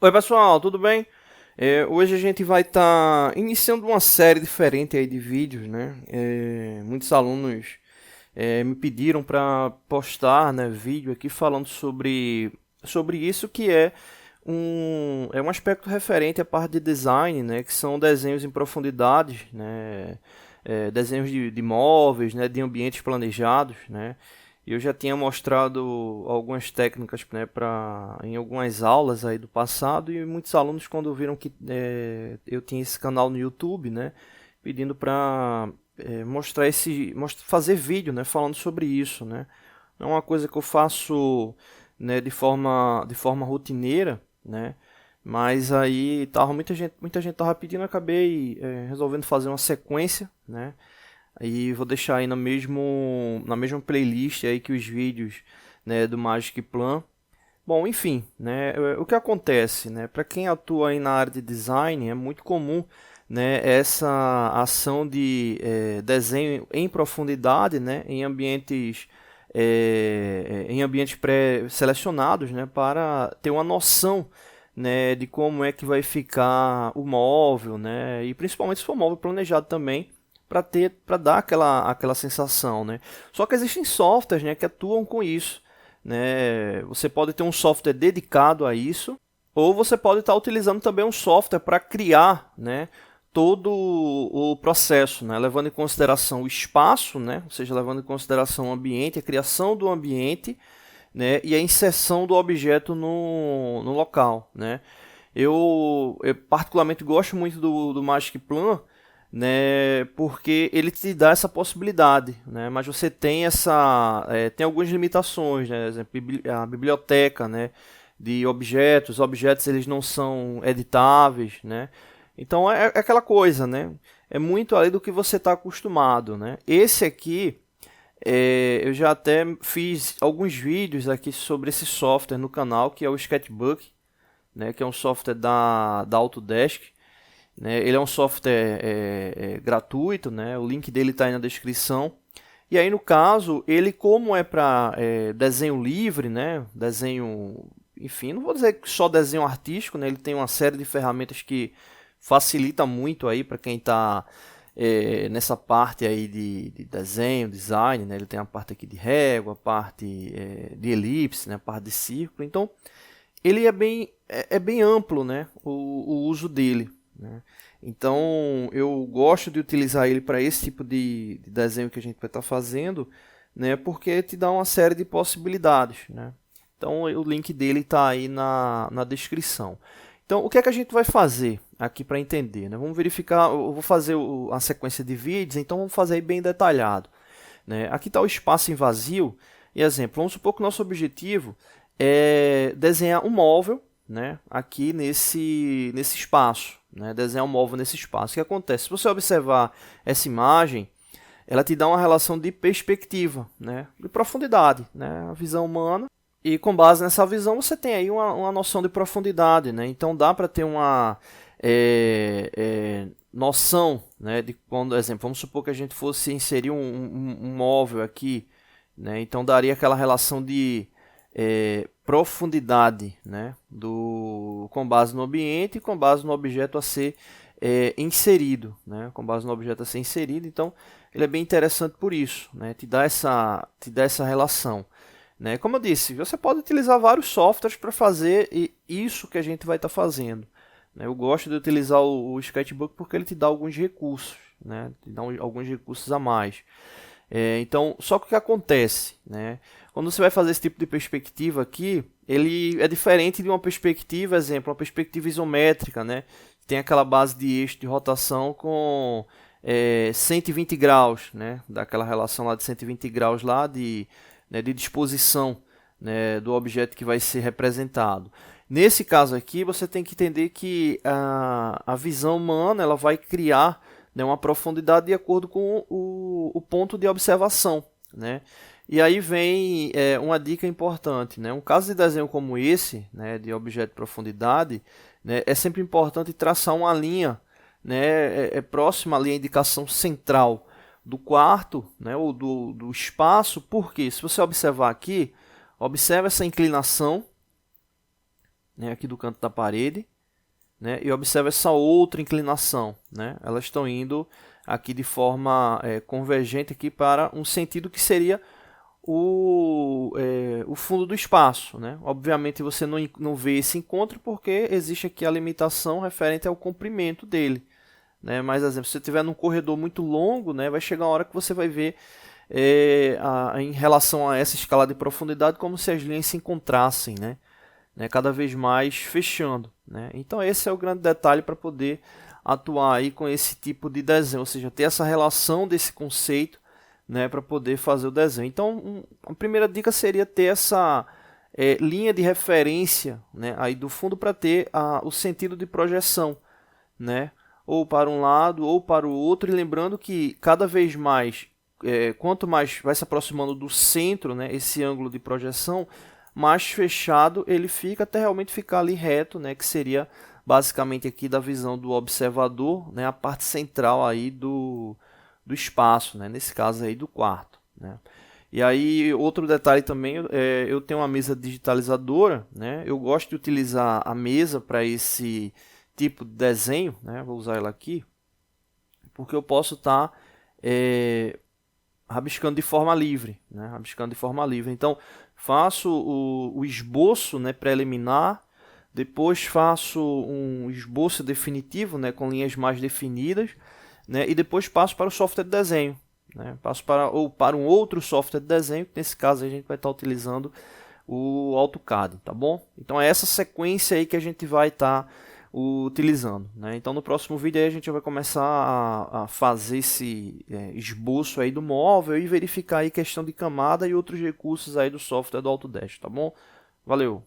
Oi pessoal, tudo bem? Hoje a gente vai estar iniciando uma série diferente aí de vídeos, né? Muitos alunos me pediram para postar, né, vídeo aqui falando sobre isso que é um aspecto referente à parte de design, né? Que são desenhos em profundidade, né? Desenhos de móveis, né? De ambientes planejados, né? E eu já tinha mostrado algumas técnicas, né, em algumas aulas aí do passado, e muitos alunos, quando viram que eu tinha esse canal no YouTube, né, pedindo para fazer vídeo, né, falando sobre isso, né. Não é uma coisa que eu faço, né, de forma rotineira, né, mas aí tava muita gente tava pedindo, eu acabei resolvendo fazer uma sequência, né. Aí vou deixar aí na mesma playlist aí que os vídeos, né, do Magic Plan. Bom, enfim, né, o que acontece, né, para quem atua aí na área de design, é muito comum, né, essa ação de desenho em profundidade, né, em ambientes pré-selecionados, né, para ter uma noção, né, de como é que vai ficar o móvel, né, e principalmente se for móvel planejado também, para dar aquela sensação, né. Só que existem softwares, né, que atuam com isso, né. Você pode ter um software dedicado a isso, ou você pode estar utilizando também um software para criar, né, todo o processo, né, levando em consideração o espaço, né, ou seja, levando em consideração o ambiente, a criação do ambiente, né, e a inserção do objeto no local, né. Eu particularmente gosto muito do Magic Plan, né, porque ele te dá essa possibilidade, né, mas você tem algumas limitações, né, exemplo, a biblioteca, né, de objetos eles não são editáveis, né, então é aquela coisa, né, é muito além do que você está acostumado, né. Esse aqui, eu já até fiz alguns vídeos aqui sobre esse software no canal, que é o Sketchbook, né, que é um software da Autodesk, né. Ele é um software gratuito, né, o link dele está aí na descrição. E aí, no caso, ele como é para desenho livre, né, desenho, enfim, não vou dizer só desenho artístico, né, ele tem uma série de ferramentas que facilita muito aí para quem está nessa parte aí de desenho, design, né, ele tem a parte aqui de régua, a parte de elipse, né, a parte de círculo. Então, ele é bem amplo, né, o uso dele, né? Então eu gosto de utilizar ele para esse tipo de desenho que a gente vai estar fazendo, né, porque te dá uma série de possibilidades, né? Então o link dele está aí na descrição. Então o que é que a gente vai fazer aqui para entender, né? Vamos verificar, eu vou fazer a sequência de vídeos, então vamos fazer aí bem detalhado, né? Aqui está o espaço em vazio, e exemplo, vamos supor que o nosso objetivo é desenhar um móvel, né, aqui nesse espaço, né, desenhar um móvel nesse espaço. O que acontece? Se você observar essa imagem, ela te dá uma relação de perspectiva, né, de profundidade, né, a visão humana. E com base nessa visão você tem aí uma noção de profundidade, né? Então dá para ter uma noção, né, de quando, exemplo, vamos supor que a gente fosse inserir um móvel aqui, né? Então daria aquela relação de profundidade, né, com base no ambiente e com base no objeto a ser inserido, né, com base no objeto a ser inserido. Então ele é bem interessante por isso, né, te dá essa relação, né. Como eu disse, você pode utilizar vários softwares para fazer isso que a gente vai estar fazendo, né. Eu gosto de utilizar o Sketchbook porque ele te dá alguns recursos, né, te dá alguns recursos a mais. Então, só que o que acontece, né? Quando você vai fazer esse tipo de perspectiva aqui, ele é diferente de uma perspectiva, exemplo, uma perspectiva isométrica, né? Tem aquela base de eixo de rotação com 120 graus, né? Daquela relação lá de 120 graus lá né, de disposição, né, do objeto que vai ser representado. Nesse caso aqui, você tem que entender que a visão humana ela vai criar, né, uma profundidade de acordo com o ponto de observação, né? E aí vem uma dica importante, né? Um caso de desenho como esse, né, de objeto de profundidade, né, é sempre importante traçar uma linha, né, próxima ali à indicação central do quarto, né, ou do espaço, porque se você observar aqui, observa essa inclinação, né, aqui do canto da parede, né, e observa essa outra inclinação, né, elas estão indo aqui de forma convergente aqui para um sentido que seria o fundo do espaço, né? Obviamente você não vê esse encontro porque existe aqui a limitação referente ao comprimento dele, né? Mas, exemplo, se você estiver num corredor muito longo, né, vai chegar uma hora que você vai ver em relação a essa escala de profundidade como se as linhas se encontrassem, né, cada vez mais fechando, né? Então esse é o grande detalhe para poder atuar aí com esse tipo de desenho, ou seja, ter essa relação desse conceito, né, para poder fazer o desenho. Então a primeira dica seria ter essa linha de referência, né, aí do fundo para ter o sentido de projeção, né, ou para um lado ou para o outro, e lembrando que cada vez mais, quanto mais vai se aproximando do centro, né, esse ângulo de projeção, mais fechado ele fica até realmente ficar ali reto, né, que seria basicamente aqui da visão do observador, né, a parte central aí do espaço, né, nesse caso aí do quarto, né. E aí outro detalhe também, eu tenho uma mesa digitalizadora, né, eu gosto de utilizar a mesa para esse tipo de desenho, né, vou usar ela aqui, porque eu posso estar rabiscando de forma livre, né, rabiscando de forma livre. Então faço o esboço, né, preliminar, depois faço um esboço definitivo, né, com linhas mais definidas, né, e depois passo para o software de desenho, né, passo para um outro software de desenho, que nesse caso a gente vai estar utilizando o AutoCAD, tá bom? Então é essa sequência aí que a gente vai estar utilizando, né? Então no próximo vídeo aí a gente vai começar a fazer esse esboço aí do móvel e verificar aí questão de camada e outros recursos aí do software do Autodesk, tá bom? Valeu!